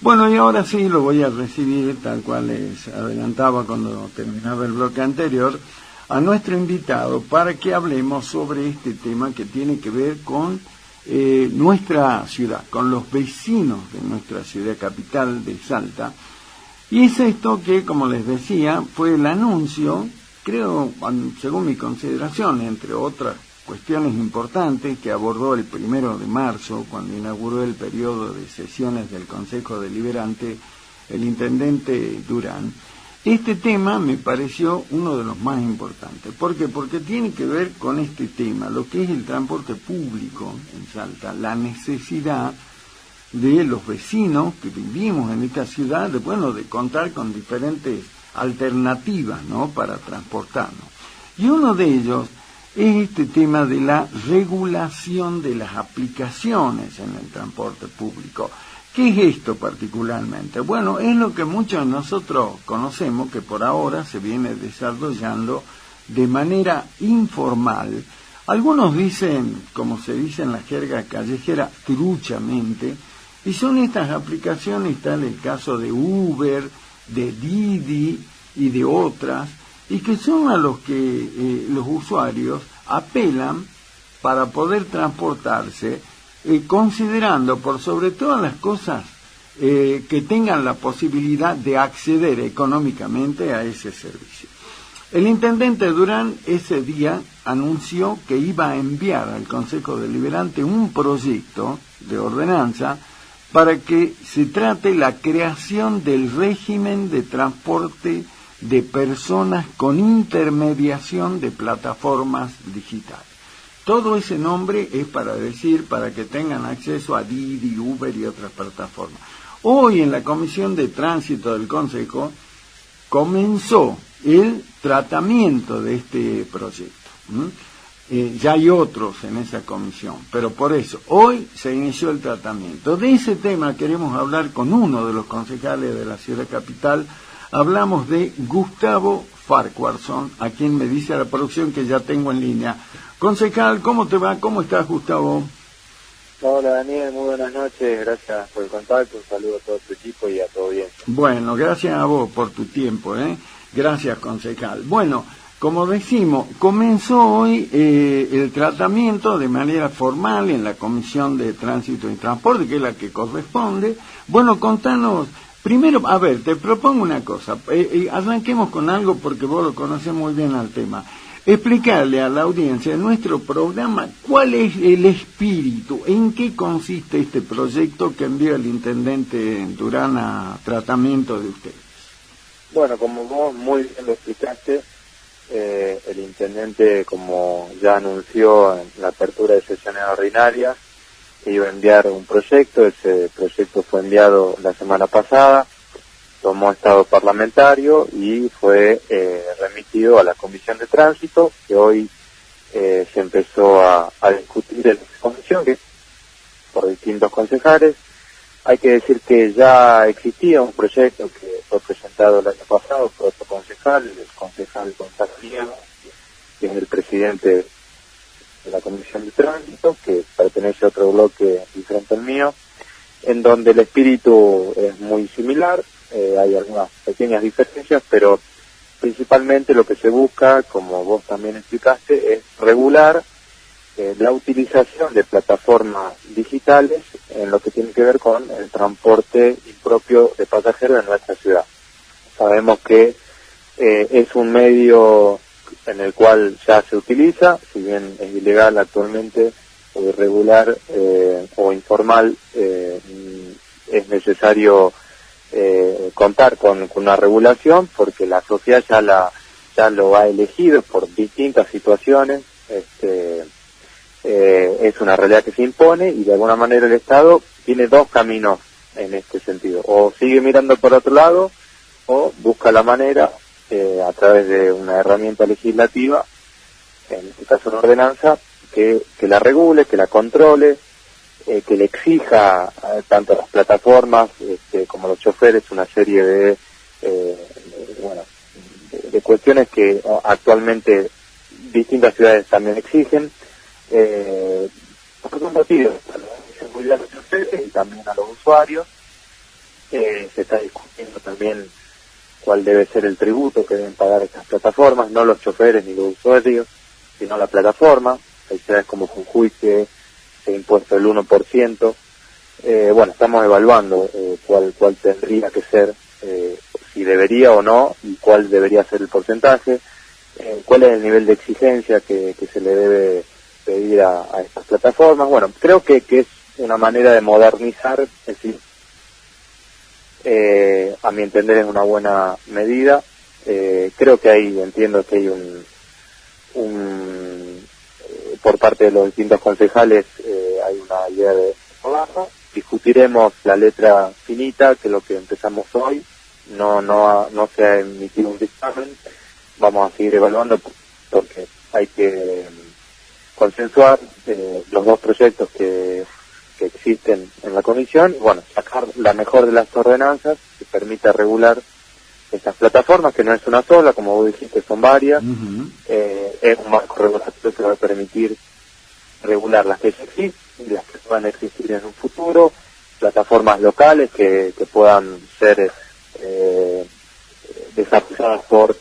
Bueno, y ahora sí lo voy a recibir, tal cual les adelantaba cuando terminaba el bloque anterior, a nuestro invitado para que hablemos sobre este tema que tiene que ver con nuestra ciudad, con los vecinos de nuestra ciudad capital de Salta. Y es esto que, como les decía, fue el anuncio, creo, según mi consideración, entre otras cuestiones importantes que abordó el 1 de marzo, cuando inauguró el periodo de sesiones del Consejo Deliberante, el intendente Durán. Este tema me pareció uno de los más importantes. ¿Por qué? Porque tiene que ver con este tema, lo que es el transporte público en Salta, la necesidad de los vecinos que vivimos en esta ciudad, de contar con diferentes alternativas, ¿no?, para transportarnos. Y uno de ellos es este tema de la regulación de las aplicaciones en el transporte público. ¿Qué es esto particularmente? Bueno, es lo que muchos de nosotros conocemos, que por ahora se viene desarrollando de manera informal. Algunos dicen, como se dice en la jerga callejera, truchamente, y son estas aplicaciones, tal el caso de Uber, de Didi y de otras, y que son a los que los usuarios apelan para poder transportarse, considerando por sobre todas las cosas que tengan la posibilidad de acceder económicamente a ese servicio. El intendente Durán ese día anunció que iba a enviar al Consejo Deliberante un proyecto de ordenanza para que se trate la creación del régimen de transporte de personas con intermediación de plataformas digitales. Todo ese nombre es para que tengan acceso a Didi, Uber y otras plataformas. Hoy en la Comisión de Tránsito del Consejo comenzó el tratamiento de este proyecto. Ya hay otros en esa comisión, pero por eso hoy se inició el tratamiento. De ese tema queremos hablar con uno de los concejales de la ciudad capital. Hablamos de Gustavo Farquharson, a quien me dice la producción que ya tengo en línea. Concejal, ¿cómo te va? ¿Cómo estás, Gustavo? Hola, Daniel, muy buenas noches, gracias por el contacto, un saludo a todo tu equipo y a todo bien. Bueno, gracias a vos por tu tiempo, Gracias, concejal. Bueno, como decimos, comenzó hoy el tratamiento de manera formal en la Comisión de Tránsito y Transporte, que es la que corresponde. Bueno, contanos. Primero, a ver, te propongo una cosa, arranquemos con algo porque vos lo conocés muy bien al tema. Explicarle a la audiencia de nuestro programa cuál es el espíritu, en qué consiste este proyecto que envió el intendente Durán a tratamiento de ustedes. Bueno, como vos muy bien lo explicaste, el intendente, como ya anunció en la apertura de sesiones ordinarias, iba a enviar un proyecto. Ese proyecto fue enviado la semana pasada, tomó estado parlamentario y fue remitido a la Comisión de Tránsito, que hoy se empezó a discutir en la comisión por distintos concejales. Hay que decir que ya existía un proyecto que fue presentado el año pasado por otro concejal, el concejal Gonzalo Diego, que es el presidente de la Comisión de Tránsito, que pertenece a otro bloque diferente al mío, en donde el espíritu es muy similar. Hay algunas pequeñas diferencias, pero principalmente lo que se busca, como vos también explicaste, es regular la utilización de plataformas digitales en lo que tiene que ver con el transporte impropio de pasajeros en nuestra ciudad. Sabemos que es un medio en el cual ya se utiliza, si bien es ilegal actualmente o irregular o informal, es necesario contar con una regulación, porque la sociedad ya lo ha elegido por distintas situaciones. Es una realidad que se impone y de alguna manera el Estado tiene dos caminos en este sentido: o sigue mirando por otro lado o busca la manera a través de una herramienta legislativa, en este caso una ordenanza, que la regule, que la controle, que le exija tanto a las plataformas como a los choferes una serie de cuestiones que actualmente distintas ciudades también exigen, porque son motivos a la seguridad de los choferes y también a los usuarios, se está discutiendo también cuál debe ser el tributo que deben pagar estas plataformas, no los choferes ni los usuarios, sino la plataforma. Hay ciudades como Jujuy que se ha impuesto el 1%. Bueno, estamos evaluando cuál tendría que ser, si debería o no, y cuál debería ser el porcentaje, cuál es el nivel de exigencia que se le debe pedir a estas plataformas. Bueno, creo que es una manera de modernizar, es decir, a mi entender es una buena medida. Creo que entiendo que hay por parte de los distintos concejales hay una idea de trabajo. Discutiremos la letra finita, que es lo que empezamos hoy. No se ha emitido un dictamen. Vamos a seguir evaluando porque hay que consensuar los dos proyectos que existen en la comisión y, bueno, sacar la mejor de las ordenanzas que permita regular estas plataformas, que no es una sola, como vos dijiste, son varias. Es un marco regulatorio que va a permitir regular las que ya existen y las que puedan existir en un futuro, plataformas locales que puedan ser desarrolladas por,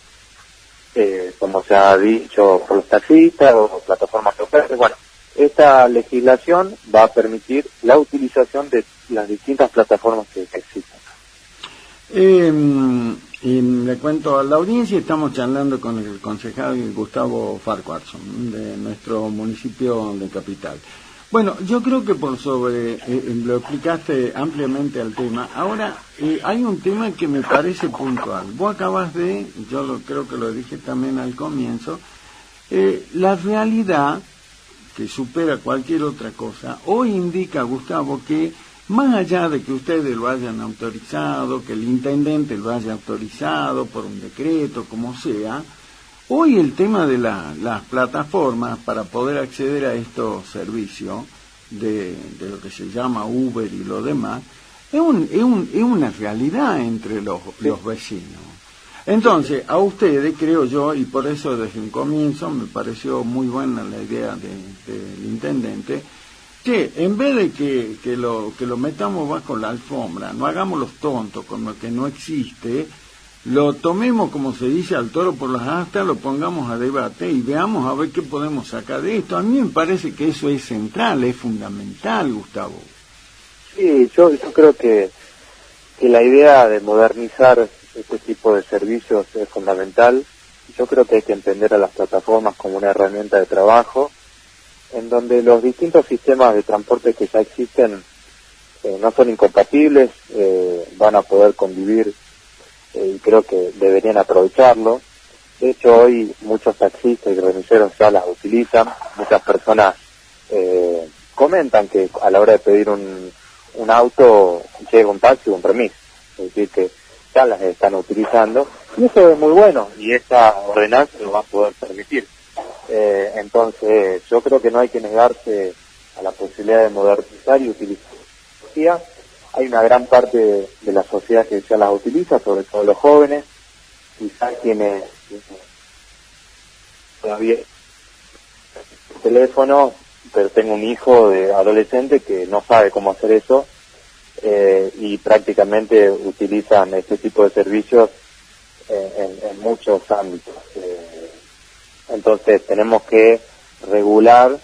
como se ha dicho, por los taxistas o plataformas locales. Bueno, esta legislación va a permitir la utilización de las distintas plataformas que existen. Y le cuento a la audiencia, estamos charlando con el concejal Gustavo Farquharson de nuestro municipio de Capital. Bueno, yo creo que lo explicaste ampliamente al tema. Ahora, hay un tema que me parece puntual. Vos acabas creo que lo dije también al comienzo, la realidad que supera cualquier otra cosa, hoy indica, Gustavo, que más allá de que ustedes lo hayan autorizado, que el intendente lo haya autorizado por un decreto, como sea, hoy el tema de las plataformas para poder acceder a estos servicios de lo que se llama Uber y lo demás, es una realidad entre los vecinos. Entonces, a ustedes, creo yo, y por eso desde un comienzo me pareció muy buena la idea del intendente, que en vez de que lo metamos bajo la alfombra, no hagamos los tontos con lo que no existe, lo tomemos, como se dice, al toro por las astas, lo pongamos a debate y veamos a ver qué podemos sacar de esto. A mí me parece que eso es central, es fundamental, Gustavo. Sí, yo creo que la idea de modernizar este tipo de servicios es fundamental. Yo creo que hay que entender a las plataformas como una herramienta de trabajo, en donde los distintos sistemas de transporte que ya existen no son incompatibles, van a poder convivir y creo que deberían aprovecharlo. De hecho, hoy muchos taxistas y remiseros ya las utilizan. Muchas personas comentan que a la hora de pedir un auto llega un taxi o un remis, es decir, que ya las están utilizando, y eso es muy bueno, y esta ordenanza lo va a poder permitir. Entonces, yo creo que no hay que negarse a la posibilidad de modernizar y utilizar. Hay una gran parte de la sociedad que ya las utiliza, sobre todo los jóvenes, quizás quienes todavía teléfono, pero tengo un hijo de adolescente que no sabe cómo hacer eso, y prácticamente utilizan este tipo de servicios en muchos ámbitos. Entonces tenemos que regular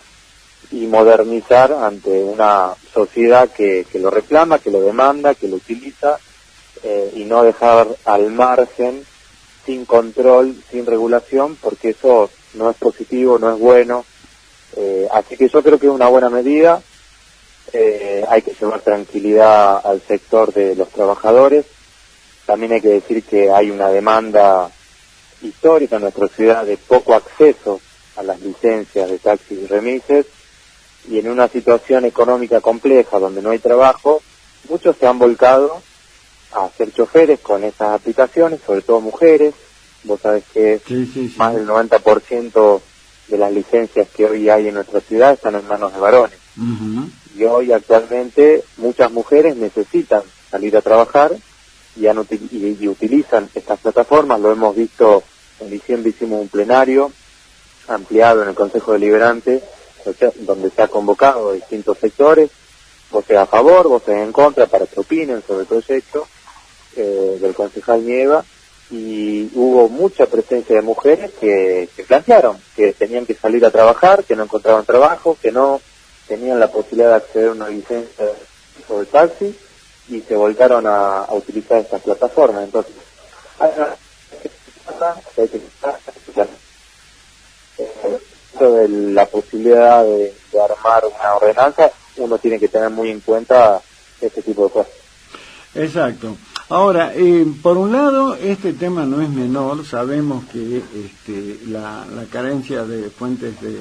y modernizar ante una sociedad que lo reclama, que lo demanda, que lo utiliza, y no dejar al margen, sin control, sin regulación, porque eso no es positivo, no es bueno. Así que yo creo que es una buena medida. Hay que llevar tranquilidad al sector de los trabajadores. También hay que decir que hay una demanda histórica en nuestra ciudad de poco acceso a las licencias de taxis y remises, y en una situación económica compleja donde no hay trabajo, muchos se han volcado a ser choferes con esas aplicaciones, sobre todo mujeres. Vos sabés que sí. Más del 90% de las licencias que hoy hay en nuestra ciudad están en manos de varones. Uh-huh. Y hoy actualmente muchas mujeres necesitan salir a trabajar y utilizan estas plataformas. Lo hemos visto en diciembre, hicimos un plenario ampliado en el Consejo Deliberante, donde se ha convocado a distintos sectores, voces a favor, voces en contra, para que opinen sobre el proyecto. del concejal Nieva, y hubo mucha presencia de mujeres que plantearon que tenían que salir a trabajar, que no encontraban trabajo, que no tenían la posibilidad de acceder a una licencia de taxi, y se volcaron a utilizar estas plataformas. Entonces, de la posibilidad de armar una ordenanza, uno tiene que tener muy en cuenta este tipo de cosas. Exacto. Ahora, por un lado, este tema no es menor. Sabemos que la carencia de fuentes de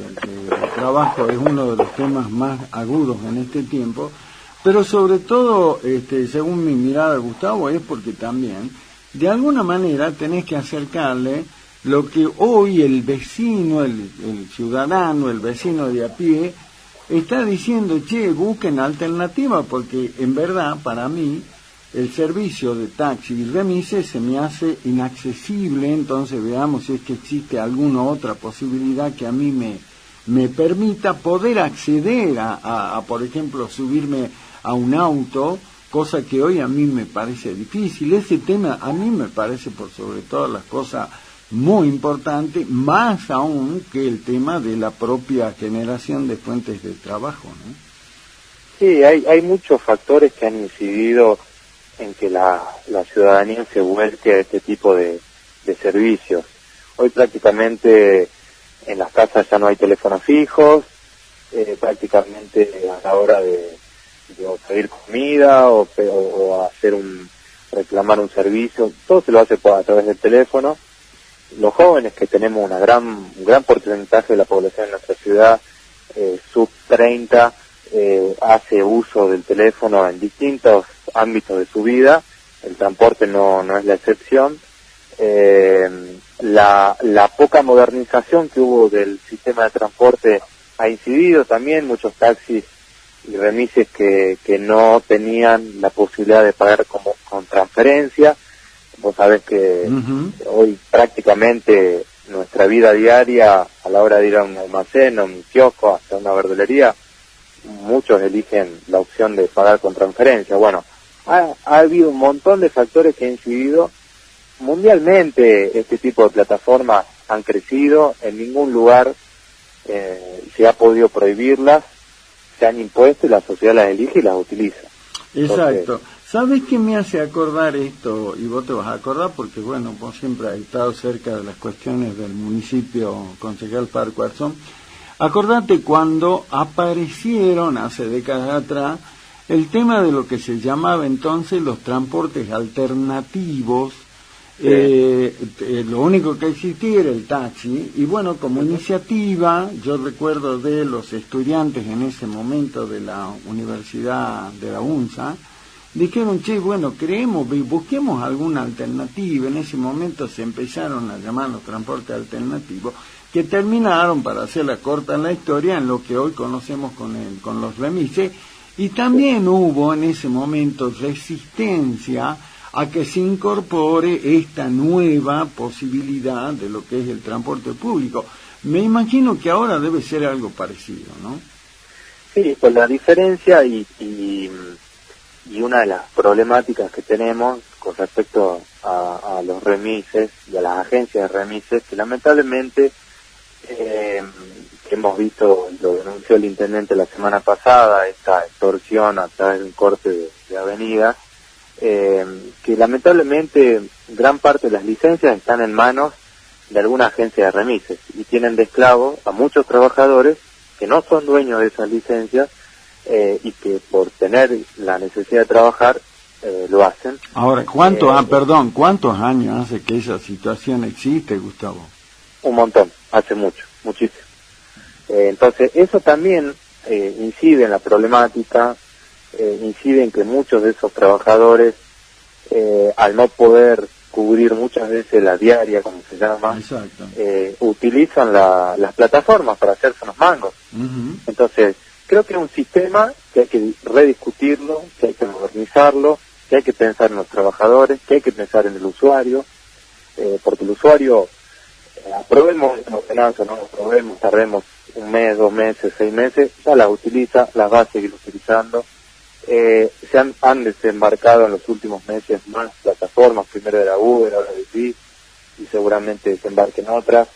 trabajo es uno de los temas más agudos en este tiempo, pero sobre todo, según mi mirada, Gustavo, es porque también, de alguna manera, tenés que acercarle lo que hoy el vecino, el ciudadano, el vecino de a pie, está diciendo: che, busquen alternativa, porque en verdad, para mí, el servicio de taxi y remises se me hace inaccesible. Entonces veamos si es que existe alguna otra posibilidad que a mí me permita poder acceder a, por ejemplo, subirme a un auto, cosa que hoy a mí me parece difícil. Ese tema a mí me parece, por sobre todas las cosas, muy importante, más aún que el tema de la propia generación de fuentes de trabajo, ¿no? Sí, hay muchos factores que han incidido en que la ciudadanía se vuelque a este tipo de servicios. Hoy prácticamente en las casas ya no hay teléfonos fijos, prácticamente a la hora de pedir comida o reclamar un servicio, todo se lo hace a través del teléfono. Los jóvenes, que tenemos un gran porcentaje de la población en nuestra ciudad, sub 30, hace uso del teléfono en distintos ámbitos de su vida. El transporte no es la excepción. La poca modernización que hubo del sistema de transporte ha incidido también. Muchos taxis y remises que no tenían la posibilidad de pagar con transferencia. Vos sabés que hoy prácticamente nuestra vida diaria, a la hora de ir a un almacén, a un kiosco, hasta una verdulería, muchos eligen la opción de pagar con transferencia. Bueno, ha habido un montón de factores que han incidido. Mundialmente este tipo de plataformas han crecido, en ningún lugar se ha podido prohibirlas, se han impuesto y la sociedad las elige y las utiliza. Exacto. Entonces, ¿sabes qué me hace acordar esto? Y vos te vas a acordar porque, bueno, vos siempre has estado cerca de las cuestiones del municipio, concejal Farquharson. Acordate cuando aparecieron hace décadas atrás el tema de lo que se llamaba entonces los transportes alternativos. Lo único que existía era el taxi, y bueno, como iniciativa, yo recuerdo de los estudiantes en ese momento de la Universidad de la UNSA, dijeron: che, bueno, busquemos alguna alternativa. En ese momento se empezaron a llamar los transportes alternativos, que terminaron, para hacer la corta en la historia, en lo que hoy conocemos con los remises. Y también hubo en ese momento resistencia a que se incorpore esta nueva posibilidad de lo que es el transporte público. Me imagino que ahora debe ser algo parecido, ¿no? Sí, pues la diferencia y una de las problemáticas que tenemos con respecto a los remises y a las agencias de remises, que lamentablemente que hemos visto, lo denunció el intendente la semana pasada, esta extorsión a través de un corte de avenidas, que lamentablemente gran parte de las licencias están en manos de alguna agencia de remises y tienen de esclavo a muchos trabajadores que no son dueños de esas licencias y que por tener la necesidad de trabajar lo hacen. Ahora, ¿cuántos años hace que esa situación existe, Gustavo? Un montón, hace muchísimo. Entonces eso también incide en la problemática, incide en que muchos de esos trabajadores, al no poder cubrir muchas veces la diaria, como se llama, utilizan las plataformas para hacerse unos mangos. Entonces, creo que es un sistema que hay que rediscutirlo, que hay que modernizarlo, que hay que pensar en los trabajadores, que hay que pensar en el usuario, porque el usuario, aprobemos la ordenanza, no lo aprobemos, tardemos un mes, 2 meses, 6 meses, ya las utiliza, las va a seguir utilizando. han desembarcado en los últimos meses más plataformas, primero de la Uber, ahora de Lyft, y seguramente desembarquen otras.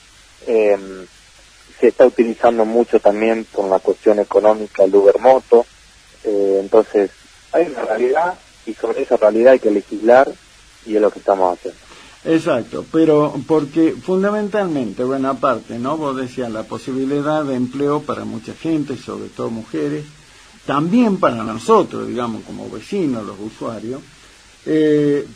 Se está utilizando mucho también con la cuestión económica el Uber Moto. Entonces, hay una realidad y sobre esa realidad hay que legislar y es lo que estamos haciendo. Exacto, pero porque fundamentalmente, bueno, aparte, ¿no? Vos decías la posibilidad de empleo para mucha gente, sobre todo mujeres, también para nosotros, digamos, como vecinos, los usuarios,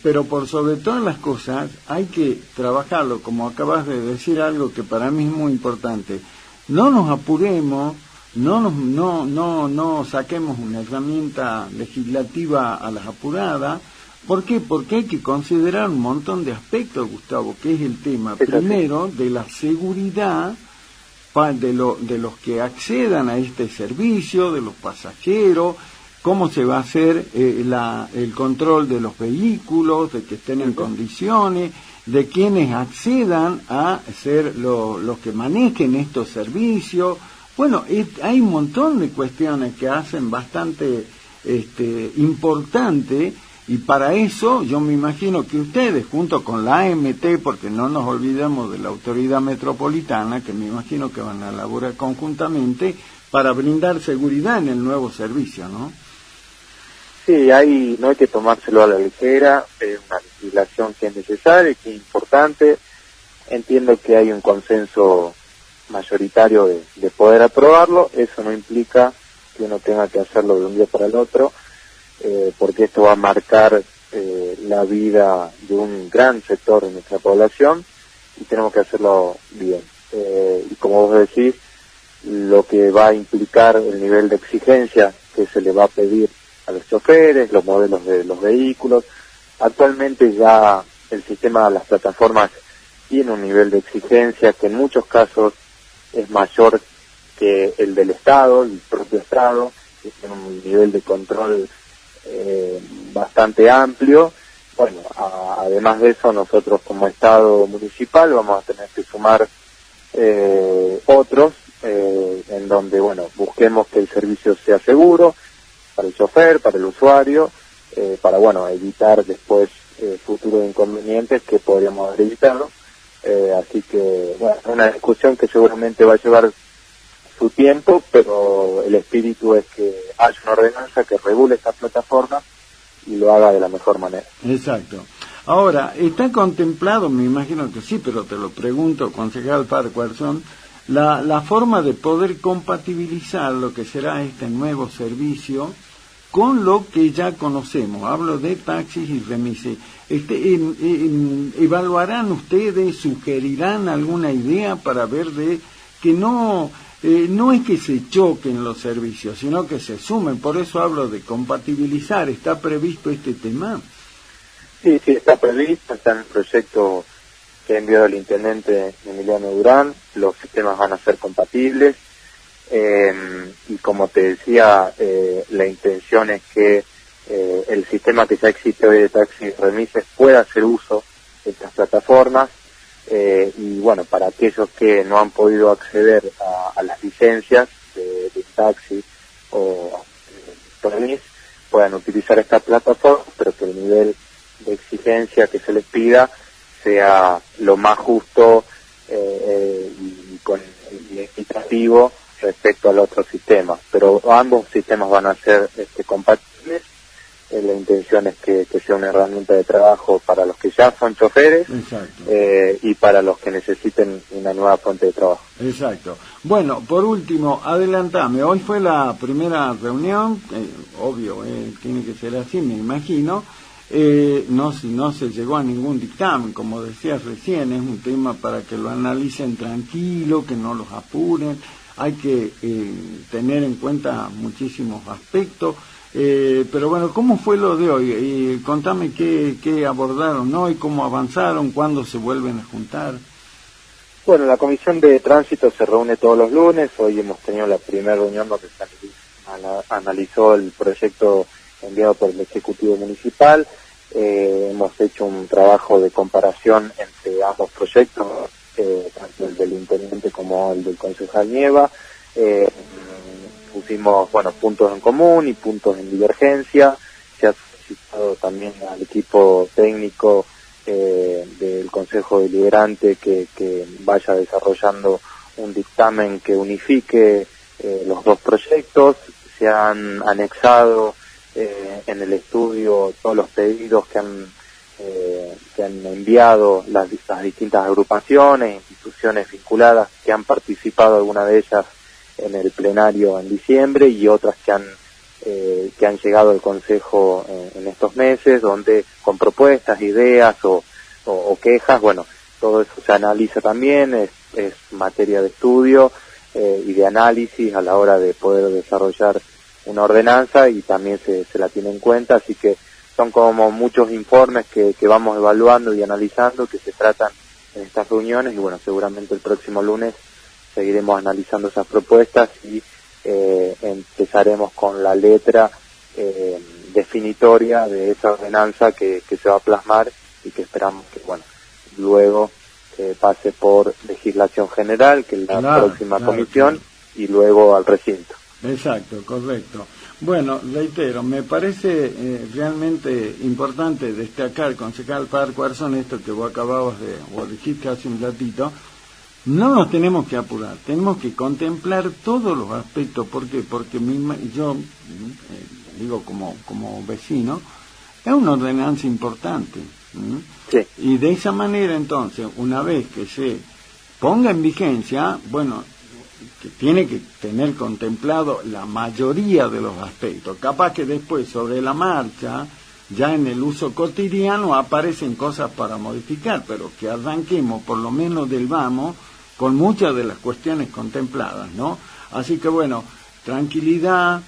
pero por sobre todas las cosas hay que trabajarlo, como acabas de decir, algo que para mí es muy importante. No nos apuremos, no saquemos una herramienta legislativa a las apuradas. ¿Por qué? Porque hay que considerar un montón de aspectos, Gustavo, que es el tema, primero, de la seguridad de los que accedan a este servicio, de los pasajeros, cómo se va a hacer el control de los vehículos, de que estén en condiciones, de quienes accedan a ser los que manejen estos servicios. Bueno, hay un montón de cuestiones que hacen bastante importante. Y para eso yo me imagino que ustedes, junto con la AMT, porque no nos olvidemos de la autoridad metropolitana, que me imagino que van a elaborar conjuntamente para brindar seguridad en el nuevo servicio, ¿no? Sí, no hay que tomárselo a la ligera, es una legislación que es necesaria, que es importante. Entiendo que hay un consenso mayoritario de poder aprobarlo. Eso no implica que uno tenga que hacerlo de un día para el otro. Porque esto va a marcar la vida de un gran sector de nuestra población y tenemos que hacerlo bien. Y como vos decís, lo que va a implicar el nivel de exigencia que se le va a pedir a los choferes, los modelos de los vehículos. Actualmente ya el sistema de las plataformas tiene un nivel de exigencia que en muchos casos es mayor que el del Estado, el propio Estado, que tiene un nivel de control bastante amplio. Bueno, además de eso, nosotros como Estado municipal vamos a tener que sumar otros en donde, bueno, busquemos que el servicio sea seguro para el chofer, para el usuario, para, bueno, evitar después futuros inconvenientes que podríamos haber evitado. Así que, bueno, es una discusión que seguramente va a llevar su tiempo, pero el espíritu es que haya una ordenanza que regule esta plataforma y lo haga de la mejor manera. Exacto. Ahora, ¿está contemplado, me imagino que sí, pero te lo pregunto, concejal Farquharson, la forma de poder compatibilizar lo que será este nuevo servicio con lo que ya conocemos? Hablo de taxis y remises. ¿Evaluarán ustedes, sugerirán alguna idea para ver de que no es que se choquen los servicios, sino que se sumen? Por eso hablo de compatibilizar. ¿Está previsto este tema? Sí, está previsto, está en el proyecto que ha enviado el intendente Emiliano Durán. Los sistemas van a ser compatibles y como te decía, la intención es que el sistema que ya existe hoy de taxis y remises pueda hacer uso de estas plataformas. Y bueno, para aquellos que no han podido acceder a las licencias de taxi o remis, puedan utilizar esta plataforma, pero que el nivel de exigencia que se les pida sea lo más justo y equitativo respecto al otro sistema. Pero ambos sistemas van a ser compatibles. La intención es que sea una herramienta de trabajo para los que ya son choferes. Y para los que necesiten una nueva fuente de trabajo. Exacto. Bueno, por último, adelantame. Hoy fue la primera reunión, obvio, tiene que ser así, me imagino. No se llegó a ningún dictamen, como decías recién, es un tema para que lo analicen tranquilo, que no los apuren. Hay que tener en cuenta muchísimos aspectos. Pero bueno, ¿cómo fue lo de hoy? Contame qué abordaron hoy, cómo avanzaron, cuándo se vuelven a juntar. Bueno, la Comisión de Tránsito se reúne todos los lunes. Hoy hemos tenido la primera reunión donde se analizó el proyecto enviado por el Ejecutivo Municipal. Hemos hecho un trabajo de comparación entre ambos proyectos, tanto el del Intendente como el del concejal Nieva. pusimos, bueno, puntos en común y puntos en divergencia. Se ha solicitado también al equipo técnico del Consejo Deliberante que vaya desarrollando un dictamen que unifique los dos proyectos. Se han anexado en el estudio todos los pedidos que han enviado las distintas agrupaciones, instituciones vinculadas que han participado, alguna de ellas en el plenario en diciembre y otras que han llegado al Consejo en estos meses, donde con propuestas, ideas o quejas, bueno, todo eso se analiza también, es materia de estudio y de análisis a la hora de poder desarrollar una ordenanza, y también se la tiene en cuenta, así que son como muchos informes que vamos evaluando y analizando, que se tratan en estas reuniones, y bueno, seguramente el próximo lunes seguiremos analizando esas propuestas y empezaremos con la letra definitoria de esa ordenanza que se va a plasmar y que esperamos que, bueno, luego pase por legislación general, que es la próxima comisión, y luego al recinto. Exacto, correcto. Bueno, reitero, me parece realmente importante destacar, concejal Par, cuáles son estos que vos acababas o dijiste hace un ratito. No nos tenemos que apurar, tenemos que contemplar todos los aspectos. ¿Por qué? Porque yo digo como vecino, es una ordenanza importante. Sí. Y de esa manera, entonces, una vez que se ponga en vigencia, bueno, que tiene que tener contemplado la mayoría de los aspectos. Capaz que después, sobre la marcha, ya en el uso cotidiano aparecen cosas para modificar, pero que arranquemos por lo menos del vamos con muchas de las cuestiones contempladas, ¿no? Así que bueno, tranquilidad,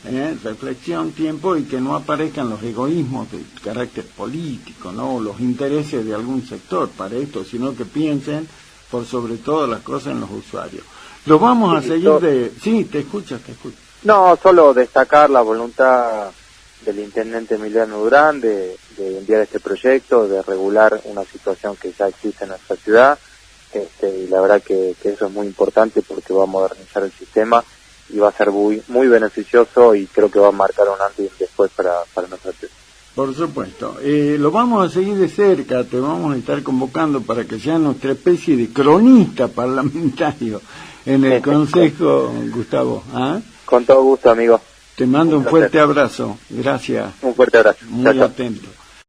reflexión, tiempo, y que no aparezcan los egoísmos de carácter político, ¿no? O los intereses de algún sector para esto, sino que piensen por sobre todas las cosas en los usuarios. Lo vamos a seguir de... Sí, te escucho. No, solo destacar la voluntad del intendente Emiliano Durán de enviar este proyecto, de regular una situación que ya existe en nuestra ciudad, y la verdad que eso es muy importante porque va a modernizar el sistema y va a ser muy, muy beneficioso, y creo que va a marcar un antes y un después para nuestra ciudad. Por supuesto. Lo vamos a seguir de cerca, te vamos a estar convocando para que sea nuestra especie de cronista parlamentario en el Consejo, Gustavo. ¿Ah? Con todo gusto, amigo. Te mando un fuerte abrazo. Gracias. Un fuerte abrazo. Muy atento.